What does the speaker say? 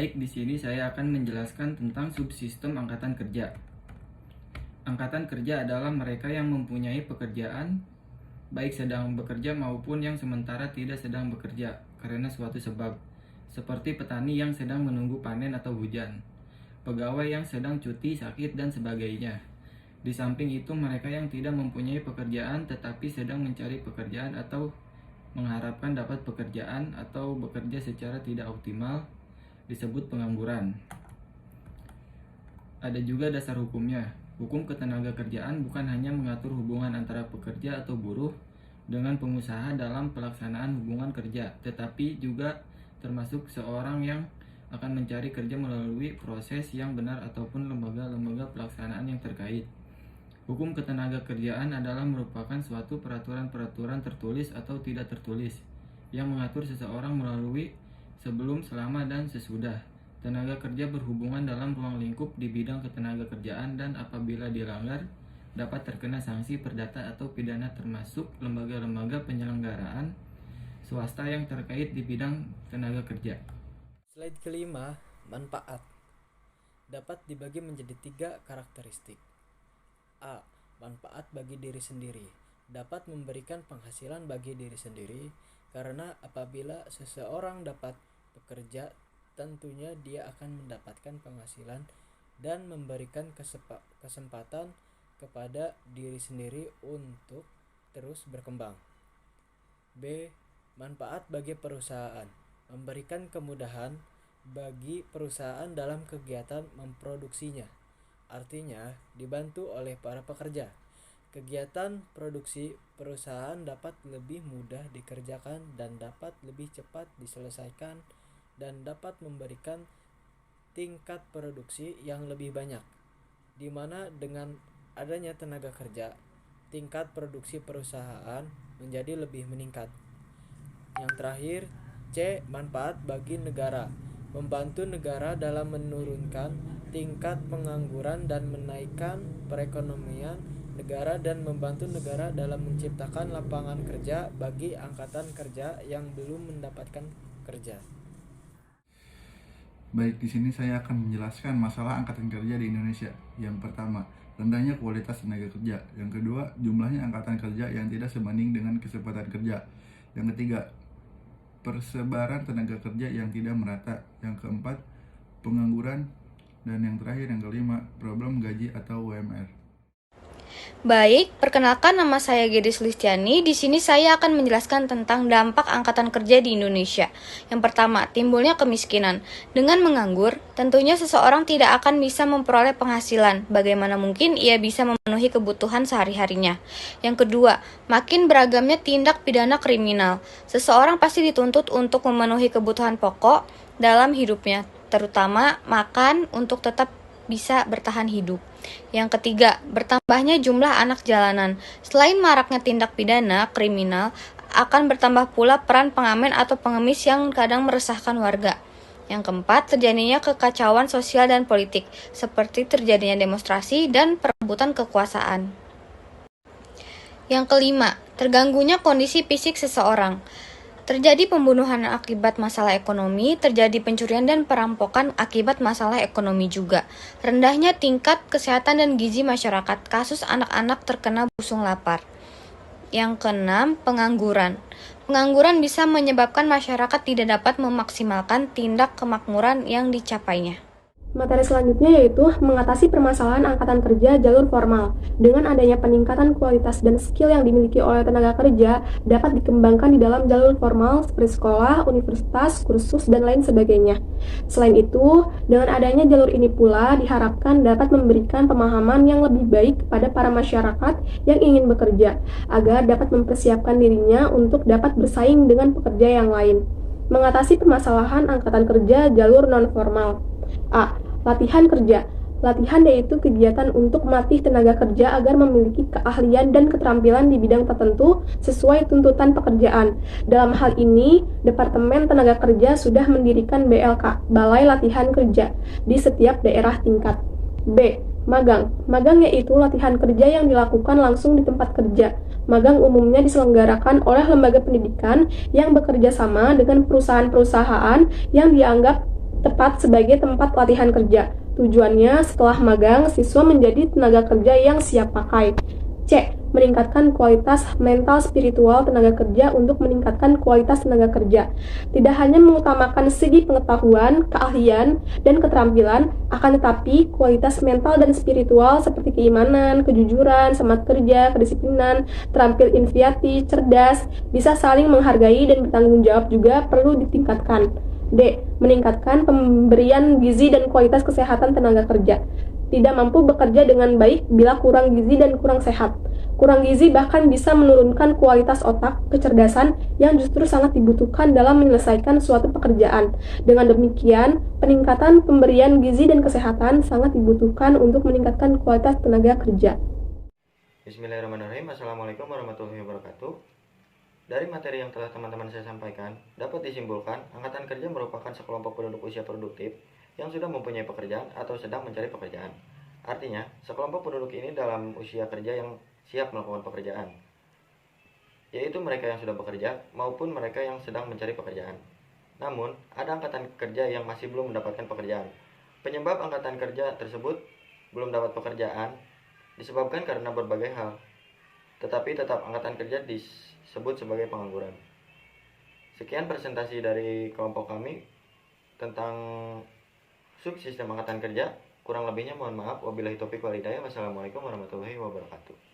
Baik, di sini saya akan menjelaskan tentang subsistem angkatan kerja. Angkatan kerja adalah mereka yang mempunyai pekerjaan, baik sedang bekerja maupun yang sementara tidak sedang bekerja karena suatu sebab, seperti petani yang sedang menunggu panen atau hujan, pegawai yang sedang cuti, sakit, dan sebagainya. Di samping itu, mereka yang tidak mempunyai pekerjaan tetapi sedang mencari pekerjaan atau mengharapkan dapat pekerjaan atau bekerja secara tidak optimal disebut pengangguran. Ada juga dasar hukumnya. Hukum ketenagakerjaan bukan hanya mengatur hubungan antara pekerja atau buruh dengan pengusaha dalam pelaksanaan hubungan kerja, tetapi juga termasuk seorang yang akan mencari kerja melalui proses yang benar ataupun lembaga-lembaga pelaksanaan yang terkait. Hukum ketenagakerjaan adalah merupakan suatu peraturan-peraturan tertulis atau tidak tertulis yang mengatur seseorang melalui sebelum, selama, dan sesudah tenaga kerja berhubungan dalam ruang lingkup di bidang ketenagakerjaan, dan apabila dilanggar dapat terkena sanksi perdata atau pidana, termasuk lembaga-lembaga penyelenggaraan swasta yang terkait di bidang tenaga kerja. Slide kelima, manfaat. Dapat dibagi menjadi 3 karakteristik. A. Manfaat bagi diri sendiri. Dapat memberikan penghasilan bagi diri sendiri, karena apabila seseorang dapat bekerja, tentunya dia akan mendapatkan penghasilan dan memberikan kesempatan kepada diri sendiri untuk terus berkembang. B. Manfaat bagi perusahaan. Memberikan kemudahan bagi perusahaan dalam kegiatan memproduksinya. Artinya, dibantu oleh para pekerja. Kegiatan produksi perusahaan dapat lebih mudah dikerjakan dan dapat lebih cepat diselesaikan dan dapat memberikan tingkat produksi yang lebih banyak, di mana dengan adanya tenaga kerja, tingkat produksi perusahaan menjadi lebih meningkat. Yang terakhir, C. Manfaat bagi negara. Membantu negara dalam menurunkan tingkat pengangguran dan menaikkan perekonomian negara, dan membantu negara dalam menciptakan lapangan kerja bagi angkatan kerja yang belum mendapatkan kerja. Baik, di sini saya akan menjelaskan masalah angkatan kerja di Indonesia. Yang pertama, rendahnya kualitas tenaga kerja. Yang kedua, jumlahnya angkatan kerja yang tidak sebanding dengan kesempatan kerja. Yang ketiga, persebaran tenaga kerja yang tidak merata. Yang keempat, pengangguran. Dan yang terakhir, yang kelima, problem gaji atau UMR. Baik, perkenalkan, nama saya Gedis Listiani. Di sini saya akan menjelaskan tentang dampak angkatan kerja di Indonesia. Yang pertama, timbulnya kemiskinan. Dengan menganggur, tentunya seseorang tidak akan bisa memperoleh penghasilan. Bagaimana mungkin ia bisa memenuhi kebutuhan sehari-harinya? Yang kedua, makin beragamnya tindak pidana kriminal. Seseorang pasti dituntut untuk memenuhi kebutuhan pokok dalam hidupnya, terutama makan untuk tetap bisa bertahan hidup. Yang ketiga, bertambahnya jumlah anak jalanan. Selain maraknya tindak pidana kriminal, akan bertambah pula peran pengamen atau pengemis yang kadang meresahkan warga. Yang keempat, terjadinya kekacauan sosial dan politik, seperti terjadinya demonstrasi dan perebutan kekuasaan. Yang kelima, terganggunya kondisi fisik seseorang. Terjadi pembunuhan akibat masalah ekonomi, terjadi pencurian dan perampokan akibat masalah ekonomi juga. Rendahnya tingkat kesehatan dan gizi masyarakat, kasus anak-anak terkena busung lapar. Yang keenam, pengangguran. Pengangguran bisa menyebabkan masyarakat tidak dapat memaksimalkan tindak kemakmuran yang dicapainya. Materi selanjutnya yaitu mengatasi permasalahan angkatan kerja jalur formal. Dengan adanya peningkatan kualitas dan skill yang dimiliki oleh tenaga kerja dapat dikembangkan di dalam jalur formal seperti sekolah, universitas, kursus, dan lain sebagainya. Selain itu, dengan adanya jalur ini pula diharapkan dapat memberikan pemahaman yang lebih baik kepada para masyarakat yang ingin bekerja, agar dapat mempersiapkan dirinya untuk dapat bersaing dengan pekerja yang lain. Mengatasi permasalahan angkatan kerja jalur non-formal. A. Latihan kerja. Latihan yaitu kegiatan untuk melatih tenaga kerja agar memiliki keahlian dan keterampilan di bidang tertentu sesuai tuntutan pekerjaan. Dalam hal ini, Departemen Tenaga Kerja sudah mendirikan BLK, Balai Latihan Kerja, di setiap daerah tingkat. B. Magang. Magang yaitu latihan kerja yang dilakukan langsung di tempat kerja. Magang umumnya diselenggarakan oleh lembaga pendidikan yang bekerja sama dengan perusahaan-perusahaan yang dianggap tepat sebagai tempat latihan kerja. Tujuannya setelah magang, siswa menjadi tenaga kerja yang siap pakai. C. Meningkatkan kualitas mental spiritual tenaga kerja untuk meningkatkan kualitas tenaga kerja. Tidak hanya mengutamakan segi pengetahuan, keahlian, dan keterampilan, akan tetapi kualitas mental dan spiritual seperti keimanan, kejujuran, semangat kerja, kedisiplinan, terampil inisiatif, cerdas, bisa saling menghargai dan bertanggung jawab juga perlu ditingkatkan. D. Meningkatkan pemberian gizi dan kualitas kesehatan tenaga kerja. Tidak mampu bekerja dengan baik bila kurang gizi dan kurang sehat. Kurang gizi bahkan bisa menurunkan kualitas otak, kecerdasan yang justru sangat dibutuhkan dalam menyelesaikan suatu pekerjaan. Dengan demikian, peningkatan pemberian gizi dan kesehatan sangat dibutuhkan untuk meningkatkan kualitas tenaga kerja. Bismillahirrahmanirrahim. Assalamualaikum warahmatullahi wabarakatuh. Dari materi yang telah teman-teman saya sampaikan, dapat disimpulkan Angkatan Kerja merupakan sekelompok penduduk usia produktif yang sudah mempunyai pekerjaan atau sedang mencari pekerjaan. Artinya, sekelompok penduduk ini dalam usia kerja yang siap melakukan pekerjaan, yaitu mereka yang sudah bekerja maupun mereka yang sedang mencari pekerjaan. Namun, ada angkatan kerja yang masih belum mendapatkan pekerjaan. Penyebab angkatan kerja tersebut belum dapat pekerjaan disebabkan karena berbagai hal, tetapi tetap angkatan kerja disebut sebagai pengangguran. Sekian presentasi dari kelompok kami tentang subsistem angkatan kerja. Kurang lebihnya mohon maaf. Wabillahi taufiq wal hidayah. Wassalamualaikum warahmatullahi wabarakatuh.